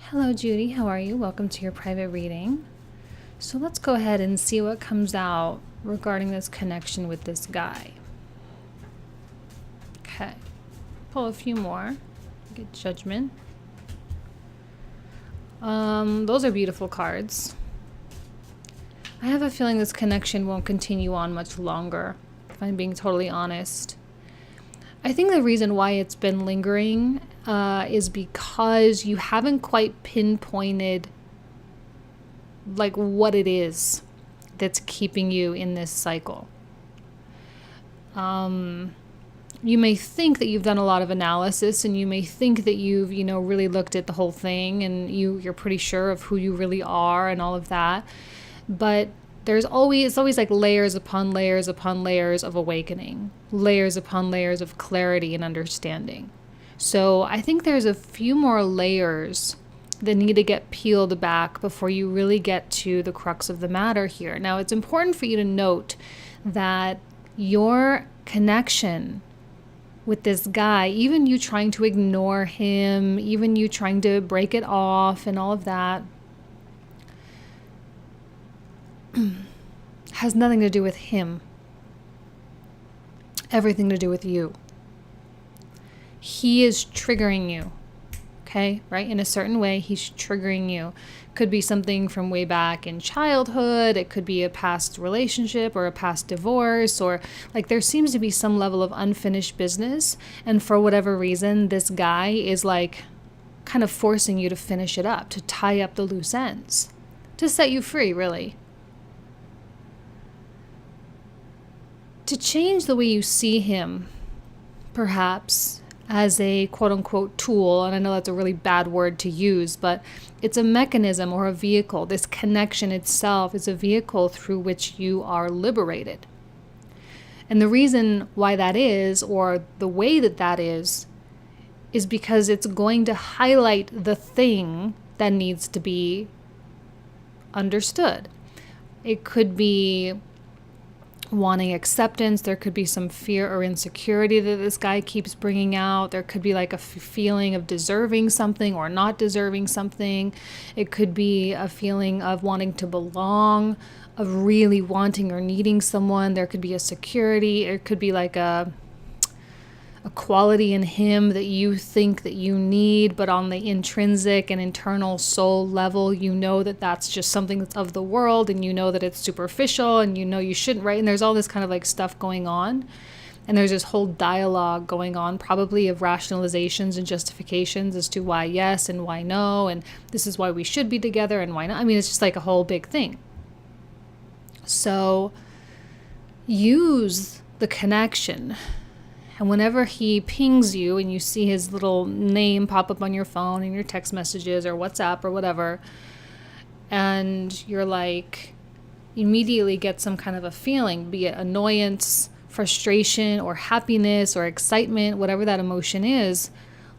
Hello, Judy. How are you? Welcome to your private reading. So let's go ahead and see what comes out regarding this connection with this guy. Okay. Pull a few more. Get Judgment. Those are beautiful cards. I have a feeling this connection won't continue on much longer, if I'm being totally honest. I think the reason why it's been lingering is because you haven't quite pinpointed like what it is that's keeping you in this cycle. You may think that you've done a lot of analysis, and you may think that you've, really looked at the whole thing, and you're pretty sure of who you really are and all of that. But it's always like layers upon layers upon layers of awakening, layers upon layers of clarity and understanding. So I think there's a few more layers that need to get peeled back before you really get to the crux of the matter here. Now, it's important for you to note that your connection with this guy, even you trying to ignore him, even you trying to break it off and all of that, has nothing to do with him. Everything to do with you. He is triggering you. Okay, right? In a certain way, he's triggering you. Could be something from way back in childhood. It could be a past relationship or a past divorce, or like there seems to be some level of unfinished business. And for whatever reason, this guy is like kind of forcing you to finish it up, to tie up the loose ends, to set you free, really. To change the way you see him, perhaps, as a quote-unquote tool, and I know that's a really bad word to use, but it's a mechanism or a vehicle. This connection itself is a vehicle through which you are liberated. And the reason why that is, or the way that is because it's going to highlight the thing that needs to be understood. It could be wanting acceptance. There could be some fear or insecurity that this guy keeps bringing out. There could be like a feeling of deserving something or not deserving something. It could be a feeling of wanting to belong, of really wanting or needing someone. There could be a security. It could be like a quality in him that you think that you need, but on the intrinsic and internal soul level, you know that that's just something that's of the world, and you know that it's superficial, and you know you shouldn't, right? And there's all this kind of like stuff going on, and there's this whole dialogue going on, probably of rationalizations and justifications as to why yes and why no, and this is why we should be together and why not. I mean, it's just like a whole big thing. So use the connection. And whenever he pings you and you see his little name pop up on your phone in your text messages or WhatsApp or whatever, and you're like, immediately get some kind of a feeling, be it annoyance, frustration, or happiness or excitement, whatever that emotion is,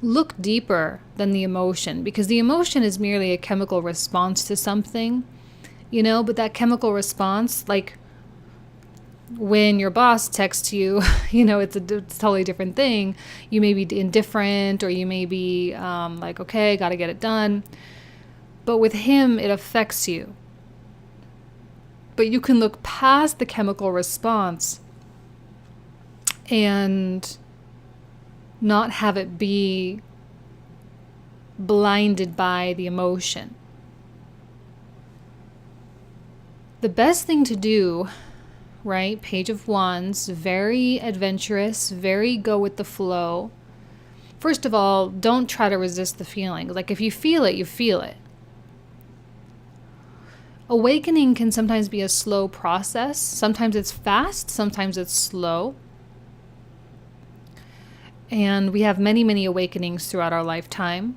look deeper than the emotion, because the emotion is merely a chemical response to something, but that chemical response, like, when your boss texts you, it's a totally different thing. You may be indifferent, or you may be like, okay, got to get it done. But with him, it affects you. But you can look past the chemical response and not have it be blinded by the emotion. The best thing to do, right? Page of Wands, very adventurous, very go with the flow. First of all, don't try to resist the feeling. Like if you feel it, you feel it. Awakening can sometimes be a slow process. Sometimes it's fast, sometimes it's slow. And we have many, many awakenings throughout our lifetime.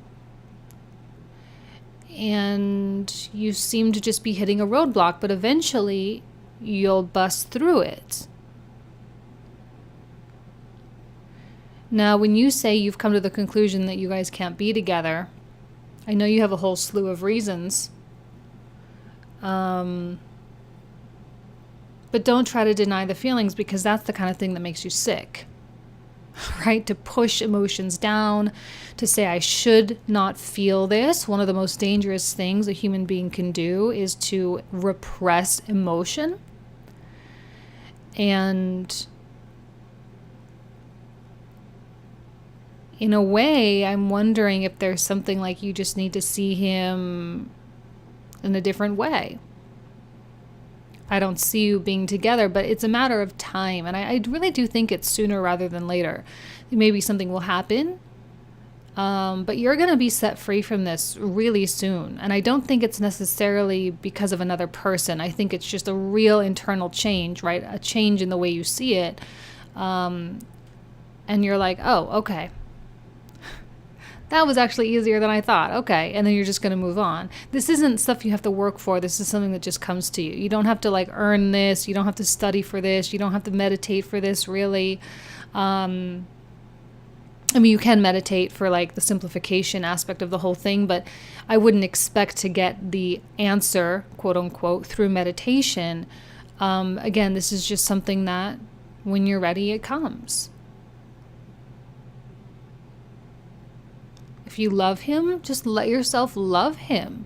And you seem to just be hitting a roadblock, but eventually you'll bust through it. Now, when you say you've come to the conclusion that you guys can't be together, I know you have a whole slew of reasons. But don't try to deny the feelings, because that's the kind of thing that makes you sick. right? To push emotions down, to say, I should not feel this. One of the most dangerous things a human being can do is to repress emotion. And in a way, I'm wondering if there's something like you just need to see him in a different way. I don't see you being together, but it's a matter of time. And I really do think it's sooner rather than later. Maybe something will happen, but you're going to be set free from this really soon. And I don't think it's necessarily because of another person. I think it's just a real internal change, right? A change in the way you see it. And you're like, oh, okay. That was actually easier than I thought. Okay. And then you're just going to move on. This isn't stuff you have to work for. This is something that just comes to you. You don't have to like earn this. You don't have to study for this. You don't have to meditate for this, really. I mean, you can meditate for like the simplification aspect of the whole thing, but I wouldn't expect to get the answer, quote unquote, through meditation. Again, this is just something that when you're ready, it comes. If you love him, just let yourself love him.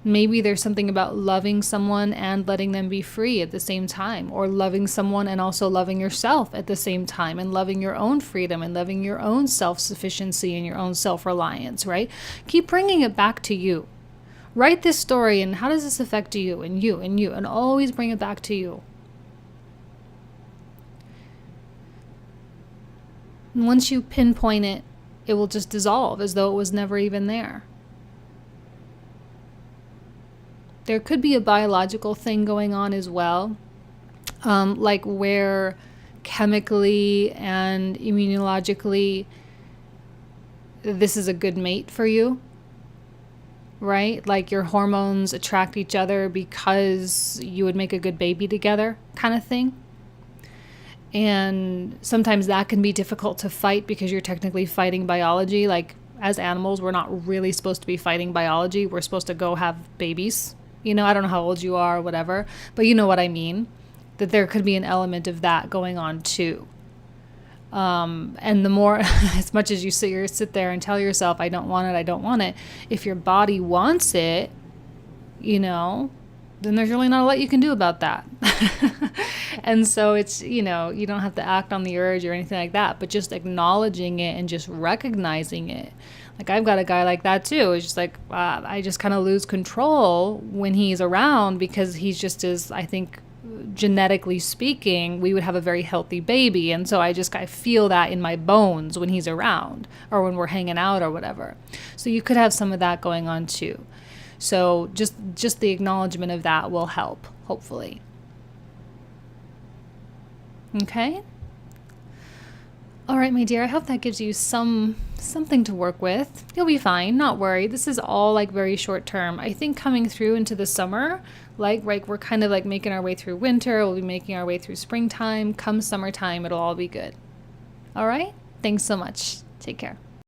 Maybe there's something about loving someone and letting them be free at the same time, or loving someone and also loving yourself at the same time, and loving your own freedom and loving your own self-sufficiency and your own self-reliance, right? Keep bringing it back to you. Write this story and how does this affect you and you and you, and always bring it back to you. And once you pinpoint it, it will just dissolve as though it was never even there. There could be a biological thing going on as well, like where chemically and immunologically this is a good mate for you, right? Like your hormones attract each other because you would make a good baby together, kind of thing. And sometimes that can be difficult to fight because you're technically fighting biology. Like as animals, we're not really supposed to be fighting biology. We're supposed to go have babies. You know, I don't know how old you are or whatever, but you know what I mean, that there could be an element of that going on too. And the more, as much as you sit there and tell yourself, I don't want it, if your body wants it, you know, then there's really not a lot you can do about that. And so it's, you know, you don't have to act on the urge or anything like that, but just acknowledging it and just recognizing it. Like I've got a guy like that too. It's just like, I just kind of lose control when he's around because he's just as, I think, genetically speaking, we would have a very healthy baby. And so I feel that in my bones when he's around or when we're hanging out or whatever. So you could have some of that going on too. So just the acknowledgement of that will help, hopefully. Okay? All right, my dear, I hope that gives you something to work with. You'll be fine, not worry. This is all like very short term. I think coming through into the summer, like we're kind of like making our way through winter, we'll be making our way through springtime. Come summertime, it'll all be good. All right? Thanks so much. Take care.